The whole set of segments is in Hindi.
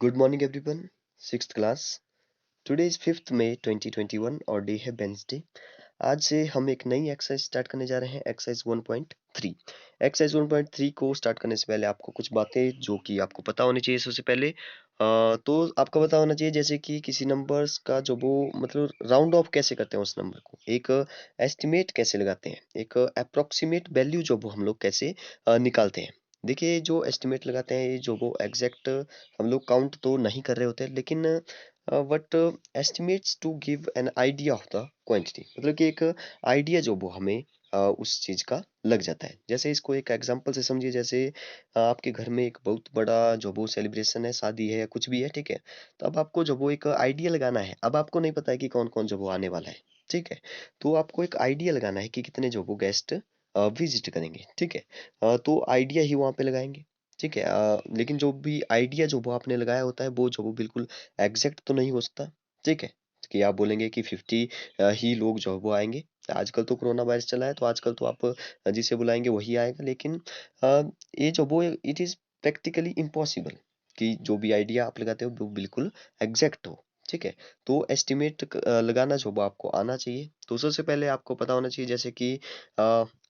Good morning everyone. Sixth class. Today is 5th May 2021 और डे है वेंसडे। आज से हम एक नई एक्सरसाइज स्टार्ट करने जा रहे हैं, एक्सरसाइज 1.3। एक्सरसाइज 1.3 को स्टार्ट करने से पहले आपको कुछ बातें जो कि आपको पता होनी चाहिए। सबसे पहले तो आपको पता होना चाहिए जैसे कि किसी नंबर्स का जो वो मतलब राउंड ऑफ कैसे करते हैं, उस नंबर को एक एस्टिमेट कैसे लगाते हैं, एक अप्रोक्सीमेट वैल्यू जो वो हम लोग कैसे निकालते हैं। देखिए जो एस्टिमेट लगाते हैं ये जो वो एग्जैक्ट हम लोग काउंट तो नहीं कर रहे होते, लेकिन but estimates to give an idea of the quantity, मतलब कि एक आइडिया जो वो हमें उस चीज का लग जाता है। जैसे इसको एक एग्जांपल से समझिए, जैसे आपके घर में एक बहुत बड़ा जो वो सेलिब्रेशन है, शादी है या कुछ भी है, ठीक है। तो अब आपको जो वो एक आइडिया लगाना है। अब आपको नहीं पता है कि कौन कौन जो वो आने वाला है, ठीक है। तो आपको एक आइडिया लगाना है कि कितने जो वो गेस्ट विजिट करेंगे, ठीक है। तो आइडिया ही वहां पे लगाएंगे, ठीक है। लेकिन जो भी आइडिया जो वो आपने लगाया होता है वो जो वो बिल्कुल एग्जैक्ट तो नहीं हो सकता, ठीक है। कि आप बोलेंगे कि 50 ही लोग जो है वो आएंगे। आजकल तो कोरोना वायरस चला है, तो आजकल तो आप जिसे बुलाएंगे वही आएगा, लेकिन अ, ये जो वो इट इज प्रैक्टिकली इम्पॉसिबल कि जो भी आइडिया आप लगाते हो वो बिल्कुल एग्जैक्ट हो, ठीक है। तो एस्टिमेट लगाना जो वो आपको आना चाहिए। तो सबसे पहले आपको पता होना चाहिए जैसे कि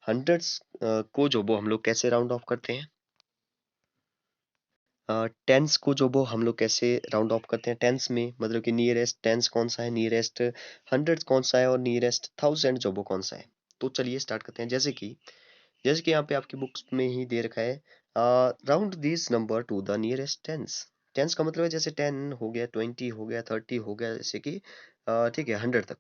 हंड्रेड्स को जो वो हम लोग कैसे राउंड ऑफ करते हैं, टेंस को जो वो हम लोग कैसे राउंड ऑफ करते हैं। टेंस में मतलब कि नियरेस्ट टेंस कौन सा है, नियरेस्ट हंड्रेड कौन सा है और नियरेस्ट थाउजेंड जो वो कौन सा है। तो चलिए स्टार्ट करते हैं। जैसे कि यहाँ पे आपकी बुक्स में ही दे रखा है, round this number to the nearest tens. Tens का मतलब है जैसे 10 हो गया, 20 हो गया, 30 हो गया, जैसे कि ठीक है 100 तक,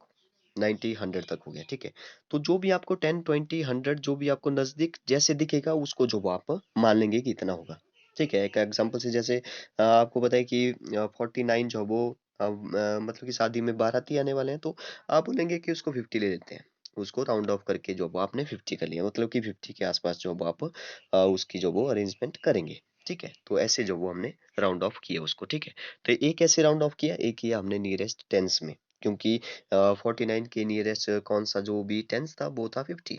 90 100 तक हो गया, ठीक है। तो जो भी आपको 10 20 100 जो भी आपको नजदीक जैसे दिखेगा उसको जो वो आप मान लेंगे कि इतना होगा, ठीक है। एक एग्जांपल से जैसे आपको पता है कि 49 जो वो मतलब कि शादी में बाराती आने वाले हैं, तो आप बोलेंगे कि उसको 50 ले लेते हैं। उसको राउंड ऑफ करके जो वो आपने 50 कर लिया, मतलब कि 50 के आसपास जो वो आप उसकी जो वो अरेंजमेंट करेंगे, ठीक है। तो ऐसे जो वो हमने राउंड ऑफ किया उसको, ठीक है। तो एक ऐसे राउंड ऑफ किया, एक किया हमने नियरेस्ट टेंस में, क्योंकि 49 के नियरेस्ट कौन सा जो भी टेंस था वो था 50,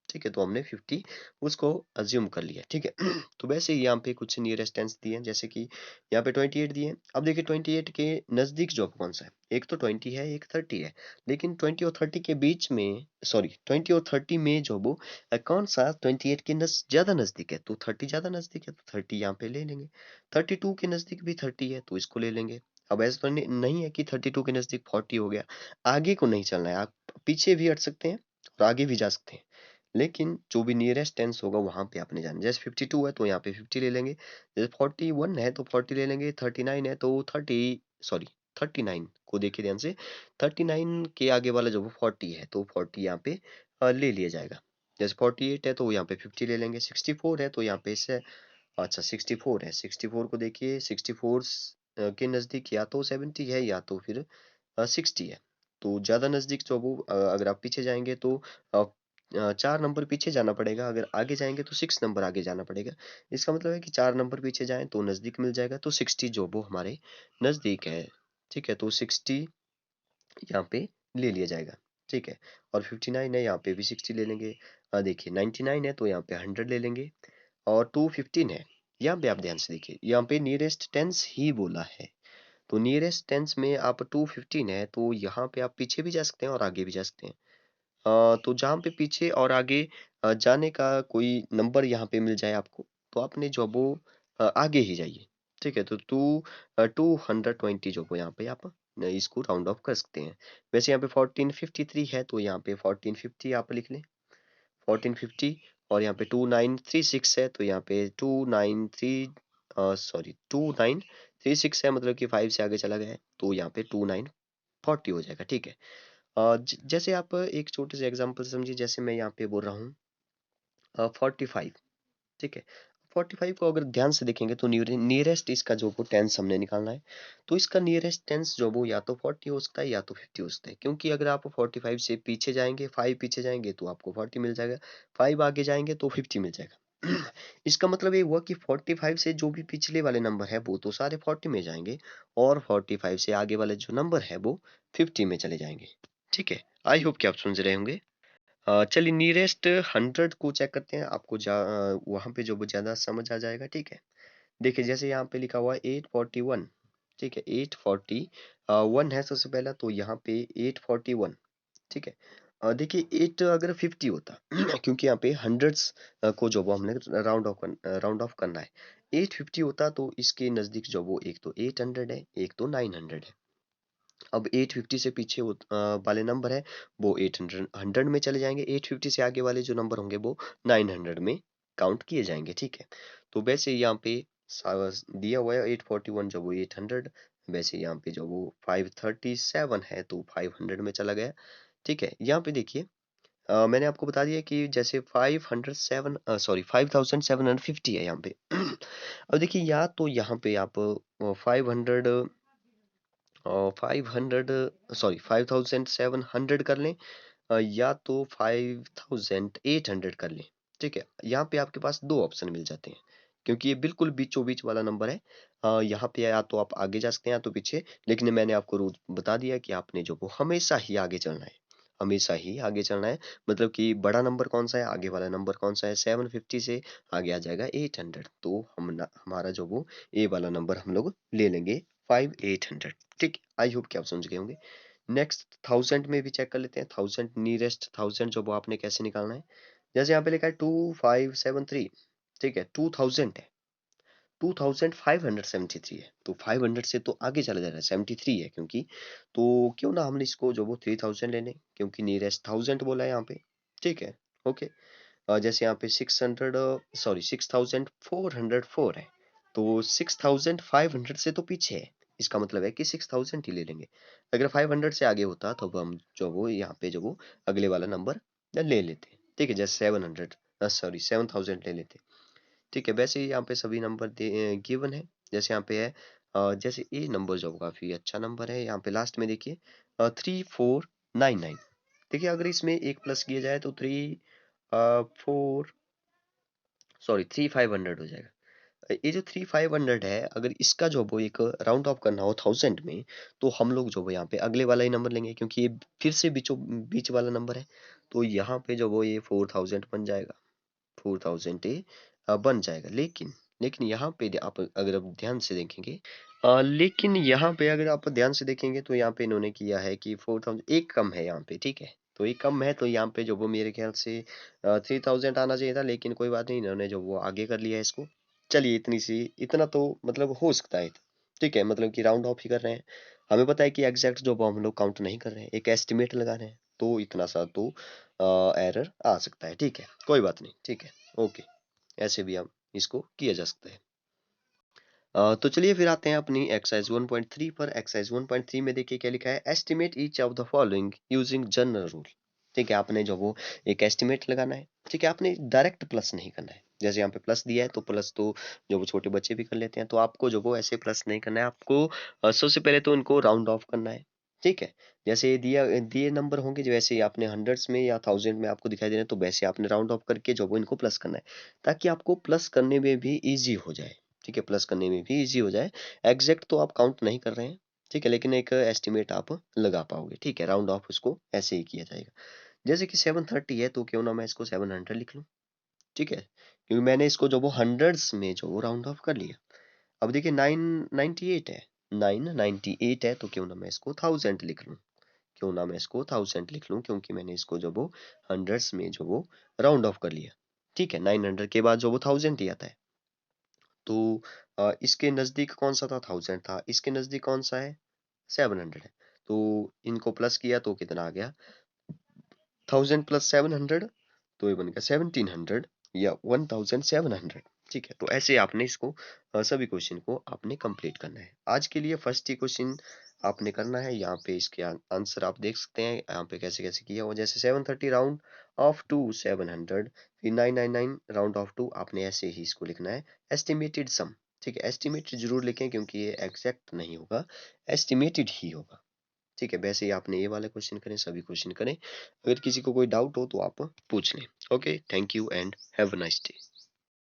ठीक है। तो हमने 50 उसको अज्यूम कर लिया, ठीक है। तो वैसे ही यहाँ पे कुछ नियरेस्ट टेंस दिए हैं, जैसे कि यहाँ पे 28 दिए हैं। अब देखिए 28 के नजदीक जो कौन सा है, एक तो 20 है, एक 30 है। लेकिन 20 और 30 के बीच में, सॉरी 20 और 30 में जो वो कौन सा 28 के ज्यादा नजदीक है, तो 30 ज्यादा नजदीक है, तो 30 यहाँ पे ले लेंगे। 32 के नजदीक भी 30 है, तो इसको ले लेंगे। अब ऐसा तो नहीं है कि 32 के नजदीक 40 हो गया। आगे को नहीं चलना है, आप पीछे भी हट सकते हैं और आगे भी जा सकते हैं, लेकिन जो भी नियरेस्ट टेंस होगा वहां पे आपने जाना। जैसे 52 है तो यहाँ पे 50 ले लेंगे, जैसे 41 है तो 40 ले लेंगे, 39 है तो 30, सॉरी 39 को देखिए ध्यान से। 39 के आगे वाला जो वो 40 है तो 40 यहाँ पे ले लिया जाएगा। जैसे 48 है तो यहाँ पे 50 ले लेंगे, 64 है तो यहाँ पे से, अच्छा 64 है, 64 को देखिए, 64 के नजदीक या तो 70 है या तो फिर 60 है। तो ज्यादा नजदीक जो वो अगर आप पीछे जाएंगे तो 4 नंबर पीछे जाना पड़ेगा, अगर आगे जाएंगे तो 6 नंबर आगे जाना पड़ेगा। इसका मतलब है कि 4 नंबर पीछे जाएं तो नजदीक मिल जाएगा, तो 60 जो वो हमारे नजदीक है, ठीक है। तो 60 यहाँ पे ले लिया जाएगा, ठीक है। और 59 है, यहाँ पे भी 60 ले लेंगे। देखिए 99 है तो यहाँ पे 100 ले लेंगे। और 215 है, यहाँ पे आप ध्यान से देखिए, यहाँ पे नियरेस्ट टेंस ही बोला है। तो नियरेस्ट टेंस में आप 215 है तो यहाँ पे आप पीछे भी जा सकते हैं और आगे भी जा सकते हैं। तो जहाँ पे पीछे और आगे जाने का कोई नंबर यहाँ पे मिल जाए आपको, तो आपने जो वो आगे ही जाइए, ठीक है। तो 220 जो वो यहाँ पे आप इसको राउंड ऑफ कर सकते हैं। वैसे यहाँ पे 1453 है तो यहाँ पे 1450 आप लिख लें, 1450। और यहाँ पे 2936 है तो यहाँ पे 2936 है, मतलब कि 5 से आगे चला गया है तो यहाँ पे 2940 हो जाएगा, ठीक है। जैसे आप एक छोटे से एग्जांपल समझिए, जैसे मैं यहाँ पे बोल रहा हूँ 45, ठीक है। 45 को अगर ध्यान से देखेंगे तो नियरेस्ट इसका जो वो टेंस हमने निकालना है। तो इसका नियरेस्ट टेंस जो वो या तो 40 हो सकता है या तो 50 हो सकता है, क्योंकि अगर आप 45 से पीछे जाएंगे, 5 पीछे जाएंगे तो आपको 40 मिल जाएगा, 5 आगे जाएंगे तो 50 मिल जाएगा। इसका मतलब ये हुआ कि 45 से जो भी पिछले वाले नंबर है वो तो सारे 40 में जाएंगे, और 45 से आगे वाले जो नंबर है वो 50 में चले जाएंगे, ठीक है। आई होप कि आप समझ रहे होंगे। चलिए नियरेस्ट 100 को चेक करते हैं, आपको वहां पे जो वो ज्यादा समझ आ जाएगा, ठीक है। देखिए जैसे यहाँ पे लिखा हुआ है 841, ठीक है, 841 है सबसे पहला, तो यहाँ पे 841, ठीक है। देखिए 8 अगर 50 होता क्योंकि यहाँ पे हंड्रेड्स को जो वो हमने राउंड ऑफ करना है, 850 होता तो इसके नज़दीक जो वो एक तो 800 है, एक तो 900 है। अब 850 से पीछे वाले नंबर है वो 800 में चले जाएंगे, 850 से आगे वाले जो नंबर होंगे वो 900 में काउंट किए जाएंगे, ठीक है। तो वैसे यहाँ पे दिया हुआ है 841 जो वो 800, वैसे यहाँ पे जो वो 537 है तो 500 में चला गया, ठीक है। यहाँ पे देखिए मैंने आपको बता दिया कि जैसे 5750 है यहाँ पे अब देखिए या तो यहाँ पे आप 500 500 सॉरी 5700 कर लें, या तो 5800 कर लें, ठीक है। यहाँ पे आपके पास दो ऑप्शन मिल जाते हैं क्योंकि ये बिल्कुल बीचों बीच वाला नंबर है। यहाँ पे या तो आप आगे जा सकते हैं या तो पीछे, लेकिन मैंने आपको रूल बता दिया कि आपने जो वो हमेशा ही आगे चलना है, हमेशा ही आगे चलना है। मतलब कि बड़ा नंबर कौन सा है, आगे वाला नंबर कौन सा है, 750 से आगे आ जाएगा 800, तो हमारा जो वो ए वाला नंबर हम लोग ले लेंगे 5800, ठीक। आई होप कि आप समझ गए होंगे। नेक्स्ट 1000 में भी चेक कर लेते हैं, 1000 नियरेस्ट 1000 जो वो आपने कैसे निकालना है। जैसे यहाँ पे लिखा है 2573, ठीक है, 2000 है, 2573 है, तो 500 से तो आगे चला जा रहा है, 73 है क्योंकि, तो क्यों ना हमने इसको जो वो 3000 ले लें क्योंकि नियरेस्ट 1000 बोला है यहाँ पे, ठीक है। ओके, जैसे यहाँ पे 6404 है, तो 6500 से तो पीछे है, इसका मतलब है कि 6000 ही ले लेंगे। अगर 500 से आगे होता तो हम जो वो यहाँ पे जो वो अगले वाला नंबर ले लेते, ठीक है, जैसे 7000 ले लेते, ठीक है। वैसे ही यहाँ पे सभी नंबर गिवन है, जैसे यहाँ पे है जैसे ए नंबर जो काफी अच्छा नंबर है, यहाँ पे लास्ट में देखिए 3499, देखिए अगर इसमें एक प्लस किया जाए तो 3500 हो जाएगा। ये जो 3500 है, अगर इसका जो वो एक राउंड ऑफ करना हो 1000 में, तो हम लोग जो वो यहाँ पे अगले वाला ही नंबर लेंगे क्योंकि ये फिर से बीचों बीच वाला नंबर है, तो यहाँ पे जो वो ये 4000 बन जाएगा, 4000 ये बन जाएगा। लेकिन लेकिन यहाँ पे आप अगर आप ध्यान से देखेंगे, लेकिन यहाँ पे अगर आप ध्यान से देखेंगे तो यहाँ पे इन्होंने किया है कि 4000 एक कम है यहाँ पे, ठीक है। तो एक कम है तो यहाँ पे जो वो मेरे ख्याल से 3000 आना चाहिए था, लेकिन कोई बात नहीं, इन्होंने जो वो आगे कर लिया है इसको। चलिए इतना तो मतलब हो सकता है, ठीक है, मतलब कि राउंड ऑफ ही कर रहे हैं। हमें पता है कि एग्जैक्ट जो वो हम लोग काउंट नहीं कर रहे हैं, एक एस्टिमेट लगा रहे हैं, तो इतना सा तो एरर आ सकता है, ठीक है, कोई बात नहीं, ठीक है। ओके, ऐसे भी हम इसको किया जा सकता है। तो चलिए फिर आते हैं अपनी एक्सरसाइज 1.3 पर। एक्सरसाइज 1.3 में देखिए क्या लिखा है, estimate each of the following using general rule, ठीक है। आपने जो वो एक एस्टिमेट लगाना है, ठीक है, आपने डायरेक्ट प्लस नहीं करना है। जैसे यहाँ पे प्लस दिया है तो प्लस तो जो वो छोटे बच्चे भी कर लेते हैं, तो आपको जो वो ऐसे प्लस नहीं करना है, आपको सबसे पहले तो इनको राउंड ऑफ करना है, ठीक है। जैसे दिया दिए नंबर होंगे, जो वैसे आपने हंड्रेड्स में या थाउजेंड में आपको दिखाई दे रहे हैं, तो वैसे आपने राउंड ऑफ करके जो वो इनको प्लस करना है, ताकि आपको प्लस करने में भी ईजी हो जाए, ठीक है, प्लस करने में भी इजी हो जाए। एग्जैक्ट तो आप काउंट नहीं कर रहे हैं, ठीक है, लेकिन एक एस्टिमेट आप लगा पाओगे, ठीक है। राउंड ऑफ उसको ऐसे ही किया जाएगा। जैसे कि 730 है तो क्यों ना मैं इसको 700 लिख लूं, ठीक है, क्योंकि मैंने इसको जो वो हंड्रेड्स में जो वो राउंड ऑफ कर लिया। अब देखिए 998 है, 998 है, तो क्यों ना मैं इसको 1000 लिख लूं, क्यों ना मैं इसको 1000 लिख लूं, क्योंकि मैंने इसको जो वो हंड्रेड्स में जो वो राउंड ऑफ कर लिया, ठीक है। 900 के बाद जो वो 1000 ही आता है, तो इसके नज़दीक कौन सा था, 1000 था, इसके नज़दीक कौन सा है, 700 है, तो इनको प्लस किया तो कितना आ गया, 1000 प्लस 700, तो ये बन गया 1700 या 1700, ठीक है। तो ऐसे आपने इसको सभी क्वेश्चन को आपने कंप्लीट करना है। आज के लिए फर्स्ट ही क्वेश्चन आपने करना है, यहाँ पे इसके आंसर आप देख सकते हैं यहाँ पे कैसे कैसे किया हुआ। जैसे 730 राउंड ऑफ टू 700, फिर 999 राउंड ऑफ टू, आपने ऐसे ही इसको लिखना है। एस्टिमेटेड सम, ठीक है, एस्टिमेटेड जरूर लिखें क्योंकि ये एग्जैक्ट नहीं होगा, एस्टिमेटेड ही होगा, ठीक है। वैसे ही आपने ये वाले क्वेश्चन करें, सभी क्वेश्चन करें। अगर किसी को कोई डाउट हो तो आप पूछ लें। Okay, thank you and have a nice day.